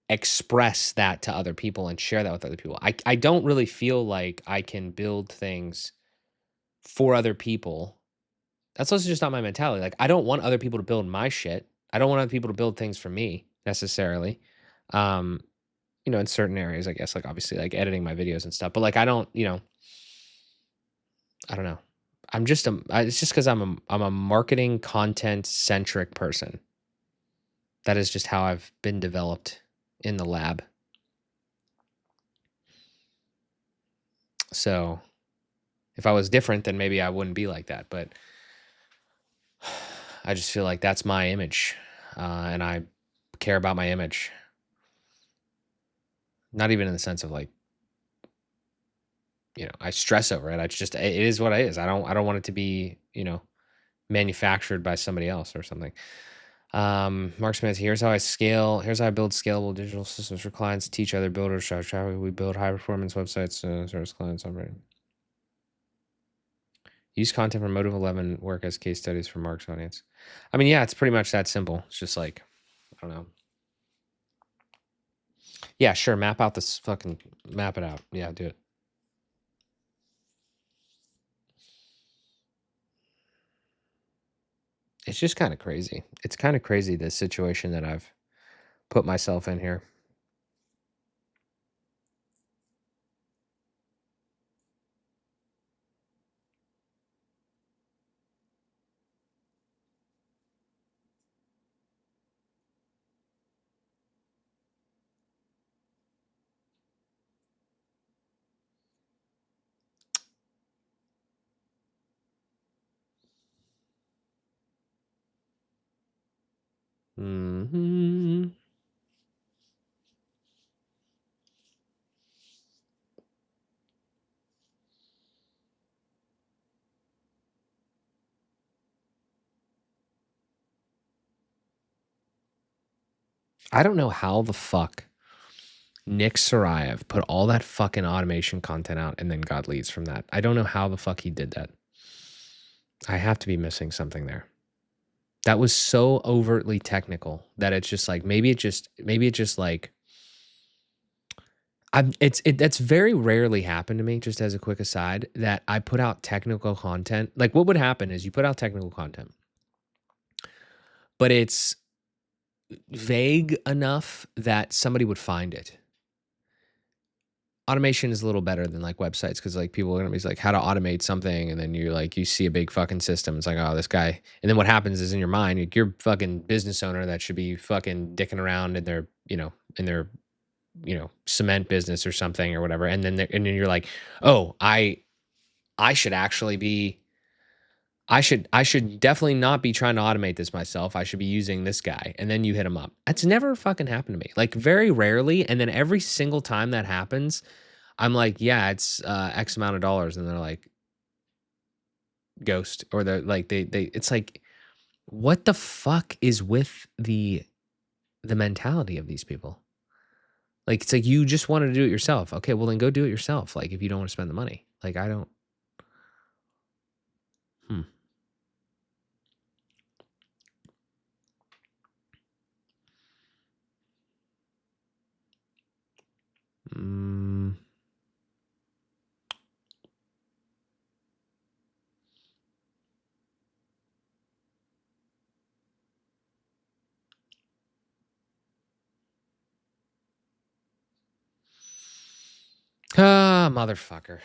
express that to other people and share that with other people. I don't really feel like I can build things for other people. That's also just not my mentality. Like, I don't want other people to build my shit. I don't want other people to build things for me necessarily. In certain areas, I guess, like obviously like editing my videos and stuff, but like, I don't know. It's just because I'm a marketing content centric person. That is just how I've been developed in the lab. So if I was different, then maybe I wouldn't be like that. But I just feel like that's my image, and I care about my image. Not even in the sense of like, I stress over it. It is what it is. I don't want it to be, manufactured by somebody else or something. Mark Smith, here's how I build scalable digital systems for clients, teach other builders how we build high performance websites, service clients operating. Use content from Motive 11 work as case studies for Mark's audience. I mean, yeah, it's pretty much that simple. It's just like, I don't know. Yeah, sure. Map it out. Yeah, do it. It's just kind of crazy. It's kind of crazy, this situation that I've put myself in here. Hmm. I don't know how the fuck Nick Sarayev put all that fucking automation content out and then got leads from that. I don't know how the fuck he did that. I have to be missing something there. That was so overtly technical that it's just like, maybe it just like, that's very rarely happened to me, just as a quick aside, that I put out technical content. Like, what would happen is you put out technical content, but it's vague enough that somebody would find it. Automation is a little better than like websites, because like people are gonna be like, how to automate something, and then you like, you see a big fucking system. It's like, oh, this guy. And then what happens is, in your mind, like, you're a fucking business owner that should be fucking dicking around in their, in their, cement business or something or whatever. And then you're like, oh, I should actually be. I should definitely not be trying to automate this myself. I should be using this guy. And then you hit him up. That's never fucking happened to me. Like, very rarely. And then every single time that happens, I'm like, yeah, it's X amount of dollars. And they're like, ghost. Or they're like, it's like, what the fuck is with the mentality of these people? Like, it's like, you just wanted to do it yourself. Okay, well then go do it yourself. Like, if you don't want to spend the money. Like, I don't. Hmm. Mm. Ah, motherfucker.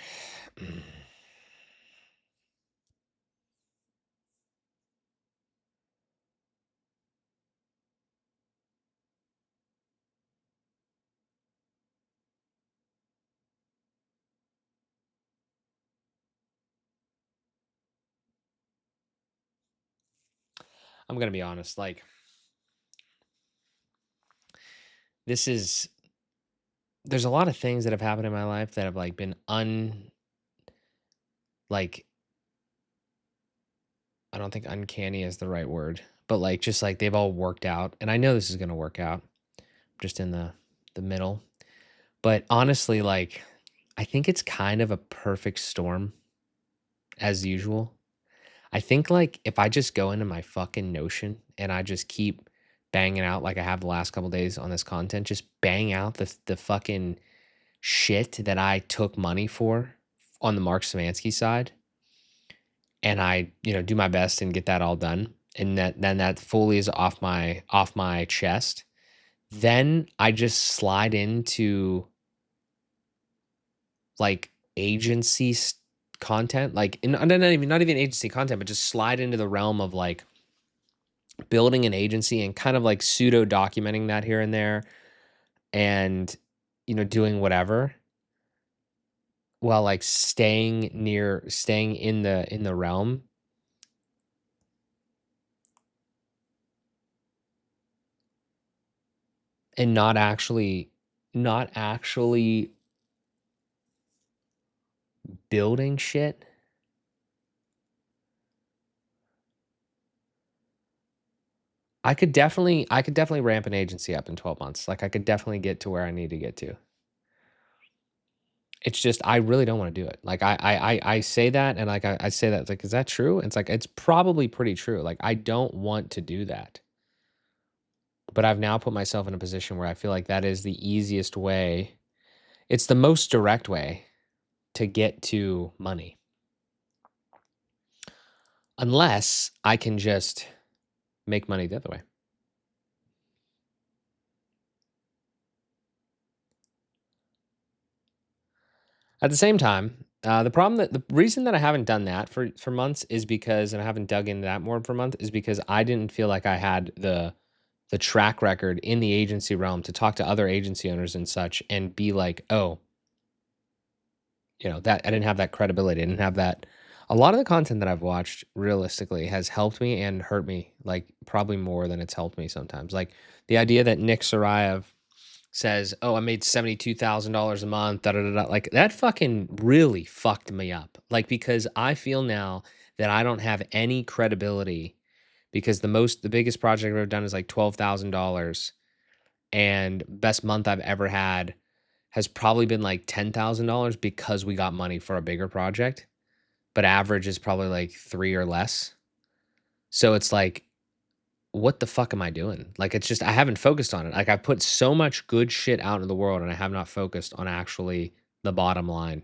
I'm gonna be honest. Like, there's a lot of things that have happened in my life that have like been like, I don't think uncanny is the right word, but like, just like, they've all worked out, and I know this is gonna work out. Just in the middle. But honestly, like, I think it's kind of a perfect storm, as usual. I think, like, if I just go into my fucking Notion and I just keep banging out like I have the last couple days on this content, just bang out the fucking shit that I took money for on the Mark Savansky side, and I, do my best and get that all done, and that fully is off my chest, then I just slide into like agency content, like, not even agency content, but just slide into the realm of like building an agency and kind of like pseudo documenting that here and there, and doing whatever, while like staying in the realm, and not actually building shit. I could definitely ramp an agency up in 12 months. Like, I could definitely get to where I need to get to. It's just, I really don't want to do it. Like, I say that, and like, I say that, it's like, is that true? And it's like, it's probably pretty true. Like, I don't want to do that. But I've now put myself in a position where I feel like that is the easiest way. It's the most direct way to get to money. Unless I can just make money the other way. At the same time, the reason that I haven't done that for months is because, and I haven't dug into that more for a month, is because I didn't feel like I had the track record in the agency realm to talk to other agency owners and such, and be like, oh, that I didn't have that credibility. I didn't have that. A lot of the content that I've watched realistically has helped me and hurt me, like, probably more than it's helped me sometimes. Like, the idea that Nick Sarayev says, "Oh, I made $72,000 a month," da da da da. Like, that fucking really fucked me up. Like, because I feel now that I don't have any credibility, because the biggest project I've ever done is like $12,000, and best month I've ever had has probably been like $10,000, because we got money for a bigger project, but average is probably like 3 or less. So it's like, what the fuck am I doing? Like, it's just I haven't focused on it. Like, I put so much good shit out into the world, and I have not focused on actually the bottom line.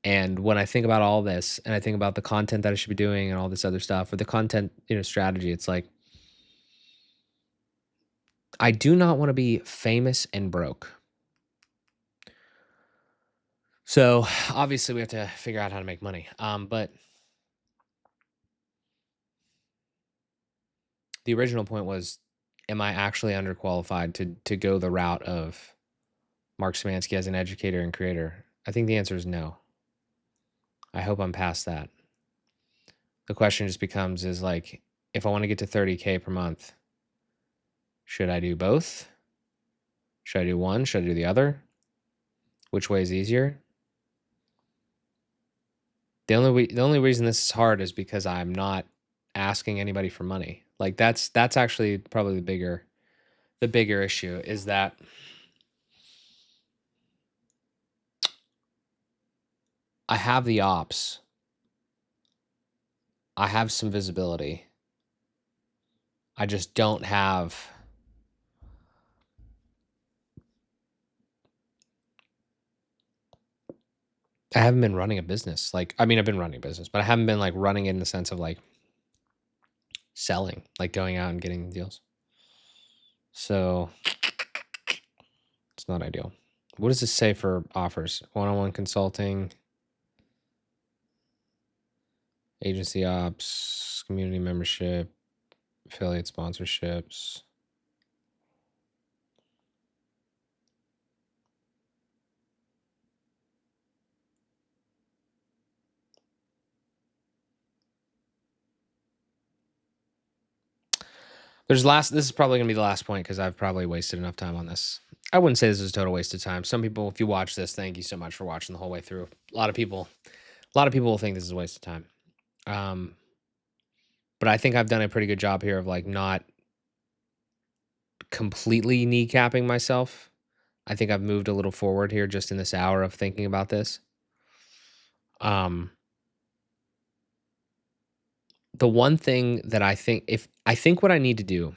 And when I think about all this, and I think about the content that I should be doing and all this other stuff, or the content, strategy, it's like I do not want to be famous and broke. So obviously we have to figure out how to make money. But the original point was, am I actually underqualified to go the route of Mark Szymanski as an educator and creator? I think the answer is no. I hope I'm past that. The question just becomes is like, if I want to get to 30K per month, should I do both? Should I do one? Should I do the other? Which way is easier? The only reason this is hard is because I'm not asking anybody for money. Like that's actually probably the bigger issue is that I have the ops. I have some visibility. I just don't have I haven't been running a business. Like, I mean, I've been running a business, but I haven't been like running it in the sense of like selling, like going out and getting deals. So it's not ideal. What does this say for offers? One-on-one consulting, agency ops, community membership, affiliate sponsorships. This is probably gonna be the last point because I've probably wasted enough time on this. I wouldn't say this is a total waste of time. Some people, if you watch this, thank you so much for watching the whole way through. A lot of people will think this is a waste of time. But I think I've done a pretty good job here of like not completely kneecapping myself. I think I've moved a little forward here just in this hour of thinking about this. The one thing that I think what I need to do,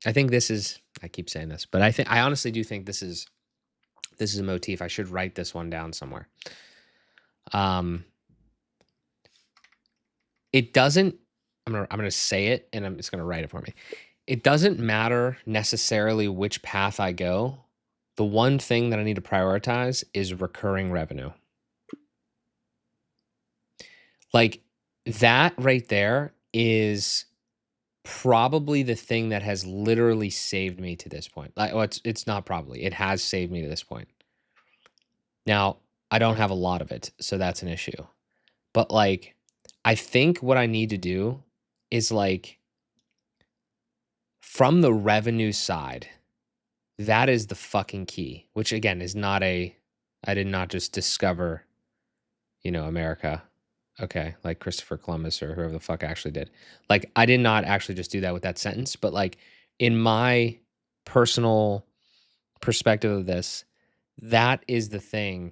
I think this is, I keep saying this, but I honestly do think this is a motif. I should write this one down somewhere. It doesn't, I'm gonna say it and it's gonna write it for me. It doesn't matter necessarily which path I go. The one thing that I need to prioritize is recurring revenue. Like that right there is probably the thing that has literally saved me to this point. Like, well, it's not probably. It has saved me to this point. Now, I don't have a lot of it, so that's an issue. But like I think what I need to do is like from the revenue side, that is the fucking key, which again is not I did not just discover, America. Okay, like Christopher Columbus or whoever the fuck actually did. Like, I did not actually just do that with that sentence, but like in my personal perspective of this, that is the thing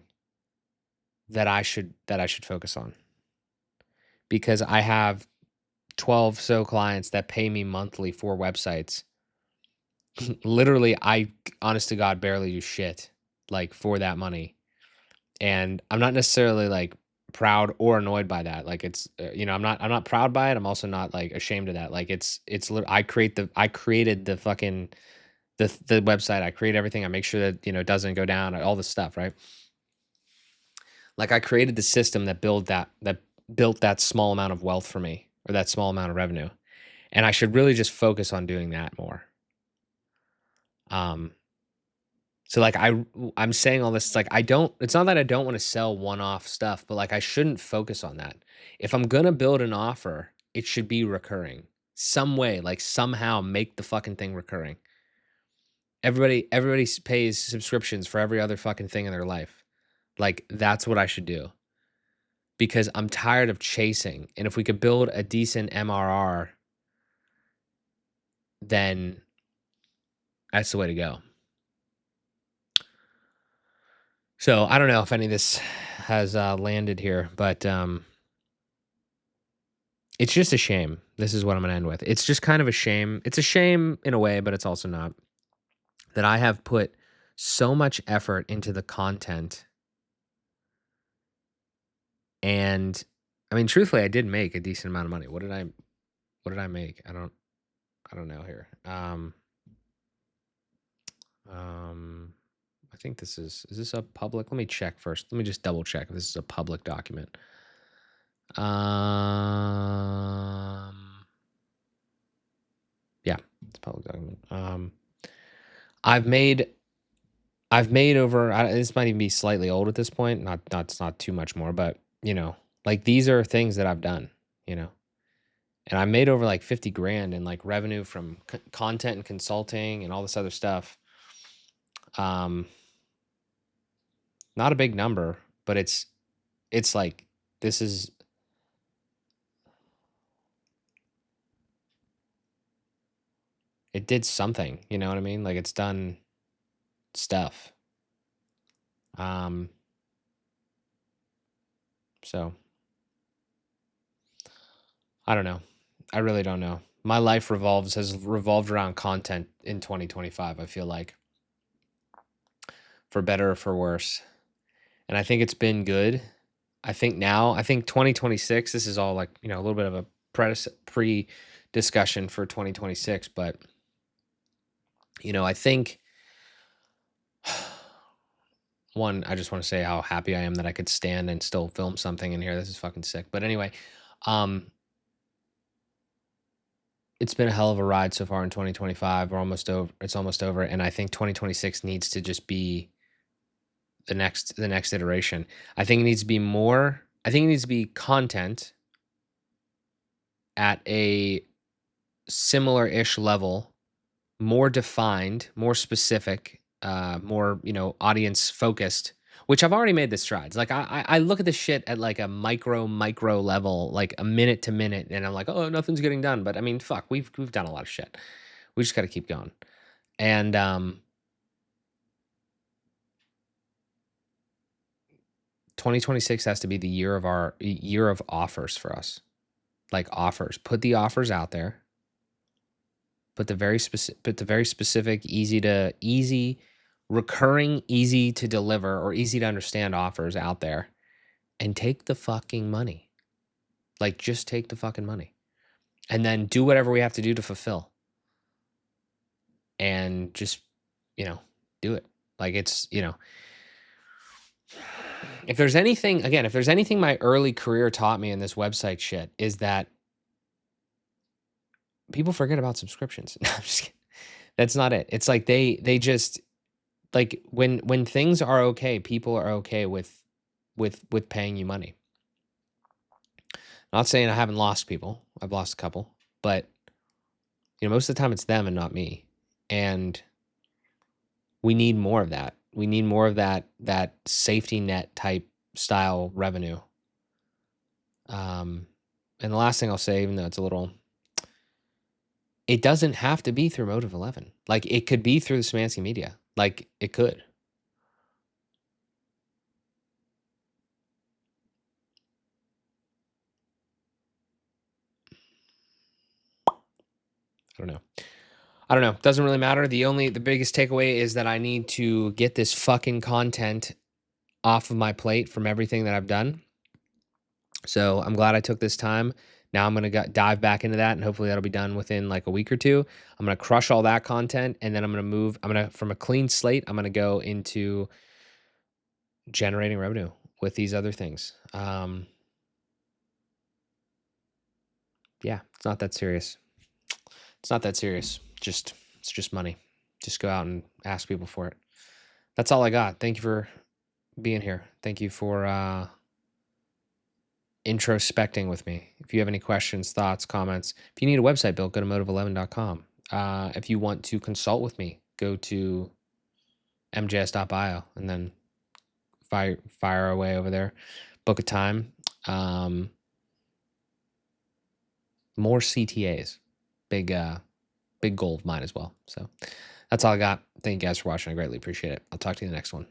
that I should focus on. Because I have 12 so clients that pay me monthly for websites. Literally, I honest to God barely do shit like for that money. And I'm not necessarily like proud or annoyed by that. Like it's I'm not proud by it. I'm also not like ashamed of that. Like I created the fucking the website. I create everything. I make sure that it doesn't go down, all this stuff, right? Like I created the system that built that small amount of wealth for me, or that small amount of revenue. And I should really just focus on doing that more. So like I'm saying all this, it's like it's not that I don't want to sell one-off stuff, but like I shouldn't focus on that. If I'm gonna build an offer, it should be recurring. Some way, like somehow make the fucking thing recurring. Everybody pays subscriptions for every other fucking thing in their life. Like that's what I should do. Because I'm tired of chasing. And if we could build a decent MRR, then that's the way to go. So I don't know if any of this has landed here, but It's just a shame. This is what I'm gonna end with. It's just kind of a shame. It's a shame in a way, but it's also not, that I have put so much effort into the content. And I mean, truthfully, I did make a decent amount of money. What did I make? I don't know here. I think is this a public? Let me check first. Let me just double check if this is a public document. Yeah, it's a public document. I've made over, this might even be slightly old at this point. It's not too much more, but like these are things that I've done, and I made over like 50 grand in like revenue from content and consulting and all this other stuff. Not a big number, but it's like, this is, it did something, you know what I mean? Like it's done stuff. So I don't know. I really don't know. My life has revolved around content in 2025, I feel like, for better or for worse. And I think it's been good. I think 2026, this is all like, a little bit of a pre-discussion for 2026, but I think one, I just want to say how happy I am that I could stand and still film something in here. This is fucking sick. But anyway, it's been a hell of a ride so far in 2025. It's almost over. And I think 2026 needs to just be the next iteration. I think it needs to be more. I think it needs to be content at a similar-ish level, more defined, more specific, more, audience focused, which I've already made the strides. Like I look at this shit at like a micro level, like a minute to minute, and I'm like, oh, nothing's getting done. But I mean, fuck, we've done a lot of shit. We just got to keep going. And 2026 has to be the year of offers for us. Like offers. Put the offers out there. Put the very specific, recurring, easy to deliver or easy to understand offers out there, and take the fucking money. Like just take the fucking money. And then do whatever we have to do to fulfill. And just, do it. Like it's, if there's anything my early career taught me in this website shit, is that people forget about subscriptions. No, I'm just kidding. That's not it. It's like they just, like when things are okay, people are okay with paying you money. Not saying I haven't lost people. I've lost a couple, but most of the time it's them and not me. And we need more of that. We need more of that safety net type style revenue. And the last thing I'll say, even though it's a little, it doesn't have to be through Motive 11. Like it could be through the Samansky Media. Like it could. I don't know. Doesn't really matter. The biggest takeaway is that I need to get this fucking content off of my plate from everything that I've done. So I'm glad I took this time. Now I'm going to dive back into that, and hopefully that'll be done within like a week or two. I'm going to crush all that content, and then from a clean slate, I'm going to go into generating revenue with these other things. Yeah, it's not that serious. It's not that serious. It's just money. Just go out and ask people for it. That's all I got. Thank you for being here. Thank you for introspecting with me. If you have any questions, thoughts, comments, if you need a website built, go to motive11.com. If you want to consult with me, go to mjs.bio and then fire away over there. Book a time. More CTAs. Big goal of mine as well. So that's all I got. Thank you guys for watching. I greatly appreciate it. I'll talk to you in the next one.